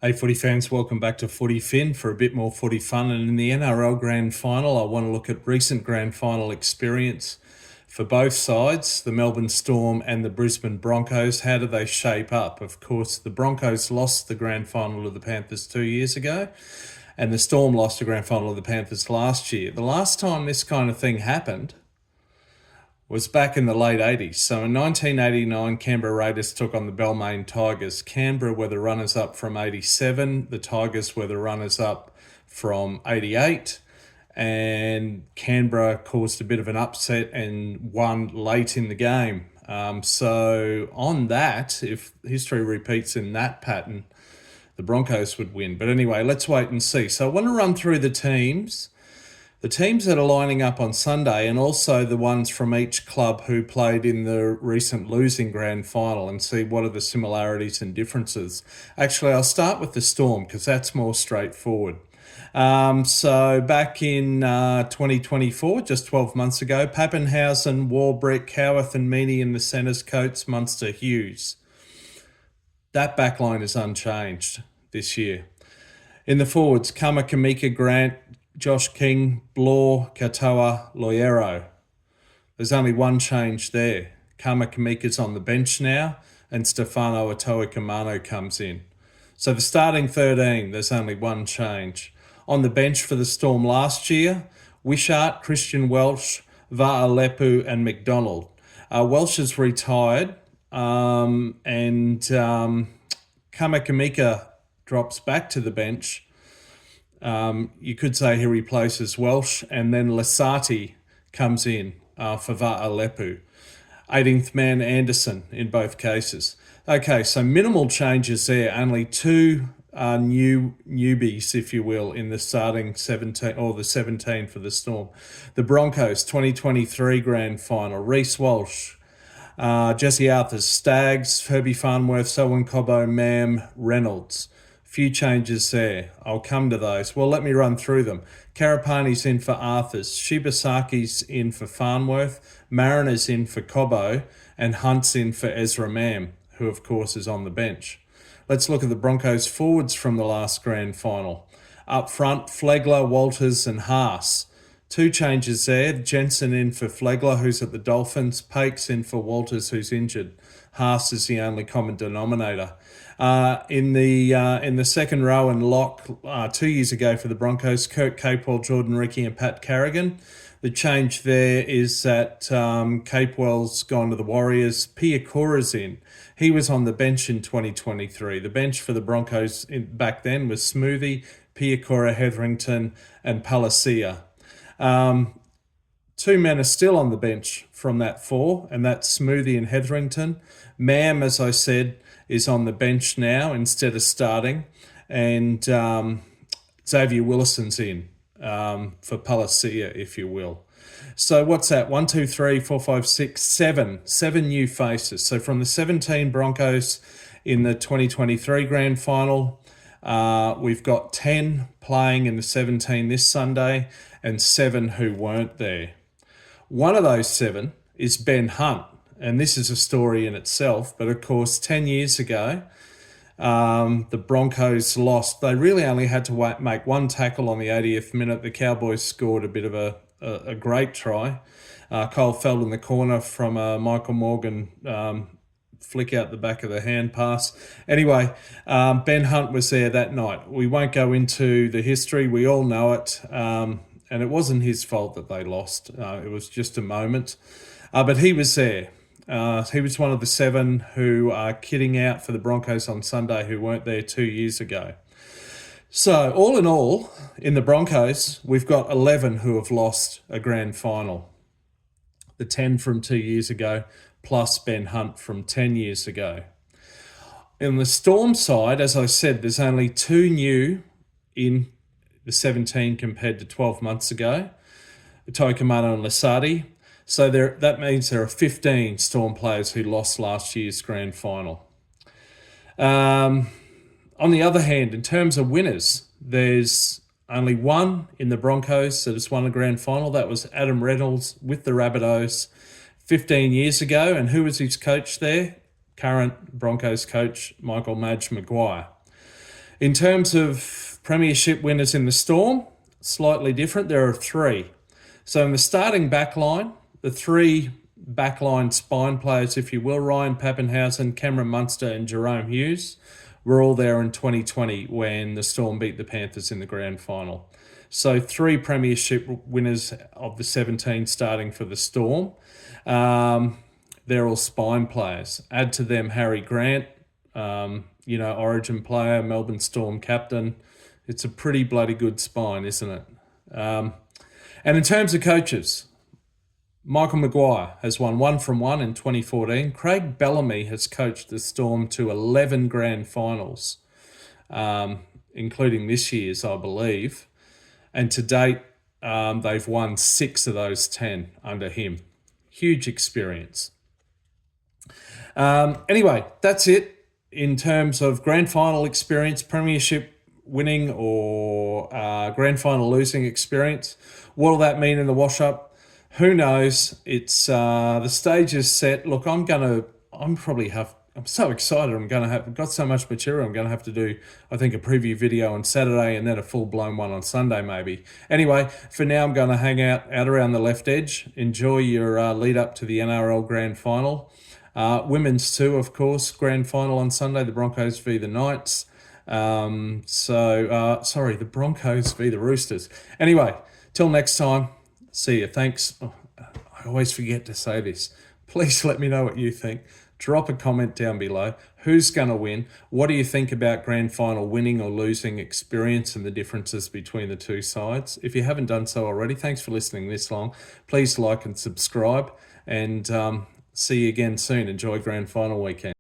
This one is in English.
Hey footy fans, welcome back to Footy Fin for a bit more footy fun. And in the NRL Grand Final, I want to look at recent Grand Final experience for both sides, the Melbourne Storm and the Brisbane Broncos. How do they shape up? Of course, the Broncos lost the Grand Final to the Panthers 2 years ago, and the Storm lost the Grand Final to the Panthers last year. The last time this kind of thing happened was back in the late 80s. So in 1989, Canberra Raiders took on the Balmain Tigers. Canberra were the runners-up from 87. The Tigers were the runners-up from 88. And Canberra caused a bit of an upset and won late in the game. So on that, if history repeats in that pattern, the Broncos would win. But anyway, let's wait and see. So I want to run through the teams that are lining up on Sunday, and also the ones from each club who played in the recent losing grand final, and see what are the similarities and differences. Actually, I'll start with the Storm because that's more straightforward. So back in 2024, just 12 months ago, Pappenhausen, Warbrick, Howarth and Meaney in the centres, Coates, Munster, Hughes. That backline is unchanged this year. In the forwards, Kamika, Grant, Josh King, Blore, Katoa, Loiero. There's only one change there. Kamika's on the bench now, and Stefano Atoikamano comes in. So the starting 13, there's only one change. On the bench for the Storm last year, Wishart, Christian Welch, Va'alepu and McDonald. Welch is retired, and Kamika drops back to the bench. You could say he replaces Welsh, and then Lasati comes in for Va'alepu. 18th man Anderson in both cases. Okay, so minimal changes there. Only two newbies, if you will, in the starting 17 or the 17 for the Storm. The Broncos 2023 Grand Final. Reece Walsh, Jesse Arthurs, Staggs, Herbie Farnworth, Selwyn Cobbo, Mam, Reynolds. Few changes there. I'll come to those. Well, let me run through them. Karapani's in for Arthurs, Shibasaki's in for Farnworth, Mariner's in for Cobbo, and Hunt's in for Ezra Mam, who of course is on the bench. Let's look at the Broncos forwards from the last grand final. Up front, Flegler, Walters and Haas. Two changes there. Jensen in for Flegler, who's at the Dolphins. Pakes in for Walters, who's injured. Haas is the only common denominator. In the second row and lock 2 years ago for the Broncos, Kurt Capewell, Jordan Rickey and Pat Carrigan. The change there is that Capewell's gone to the Warriors. Piakora's in. He was on the bench in 2023. The bench for the Broncos back then was Smoothie, Piakora, Hetherington and Palacia. Two men are still on the bench from that four, and that's Smoothie and Hetherington. Mam, as I said, is on the bench now instead of starting, and Xavier Willison's in for Palacia, if you will. So what's that? 1, 2, 3, 4, 5, 6, 7. 7 new faces. So from the 17 Broncos in the 2023 Grand Final, we've got 10 playing in the 17 this Sunday and 7 who weren't there. One of those 7 is Ben Hunt, and this is a story in itself. But of course, 10 years ago, the Broncos lost. They really only had to make one tackle on the 80th minute. The Cowboys scored a bit of a great try. Cole fell in the corner from a Michael Morgan flick out the back of the hand pass. Anyway, Ben Hunt was there that night. We won't go into the history. We all know it. And it wasn't his fault that they lost. It was just a moment. But he was there. He was one of the 7 who are kitting out for the Broncos on Sunday who weren't there 2 years ago. So all in all, in the Broncos, we've got 11 who have lost a grand final. The 10 from 2 years ago, plus Ben Hunt from 10 years ago. In the Storm side, as I said, there's only 2 new in the 17 compared to 12 months ago, Toikamano and Lasati. So that means there are 15 Storm players who lost last year's grand final. On the other hand, in terms of winners, there's only one in the Broncos that has won a grand final. That was Adam Reynolds with the Rabbitohs 15 years ago. And who was his coach there? Current Broncos coach, Michael Madge Maguire. In terms of premiership winners in the Storm, slightly different. There are three. So in the starting back line, the three backline spine players, if you will, Ryan Papenhuyzen, Cameron Munster and Jerome Hughes, were all there in 2020 when the Storm beat the Panthers in the grand final. So 3 premiership winners of the 17 starting for the Storm. They're all spine players. Add to them Harry Grant, Origin player, Melbourne Storm captain. It's a pretty bloody good spine, isn't it? And in terms of coaches, Michael Maguire has won 1 from 1 in 2014. Craig Bellamy has coached the Storm to 11 grand finals, including this year's, I believe. And to date, they've won 6 of those 10 under him. Huge experience. Anyway, that's it in terms of grand final experience, premiership winning or grand final losing experience. What will that mean in the wash-up? Who knows? It's the stage is set. Look, I'm so excited. I've got so much material. I'm going to have to do, I think, a preview video on Saturday and then a full-blown one on Sunday maybe. Anyway, for now, I'm going to hang out around the left edge. Enjoy your lead up to the NRL Grand Final. Women's too, of course. Grand Final on Sunday, the Broncos v the Knights. The Broncos v the Roosters. Anyway, till next time. See you. Thanks. Oh, I always forget to say this. Please let me know what you think. Drop a comment down below. Who's going to win? What do you think about grand final winning or losing experience and the differences between the two sides? If you haven't done so already, thanks for listening this long. Please like and subscribe, and see you again soon. Enjoy grand final weekend.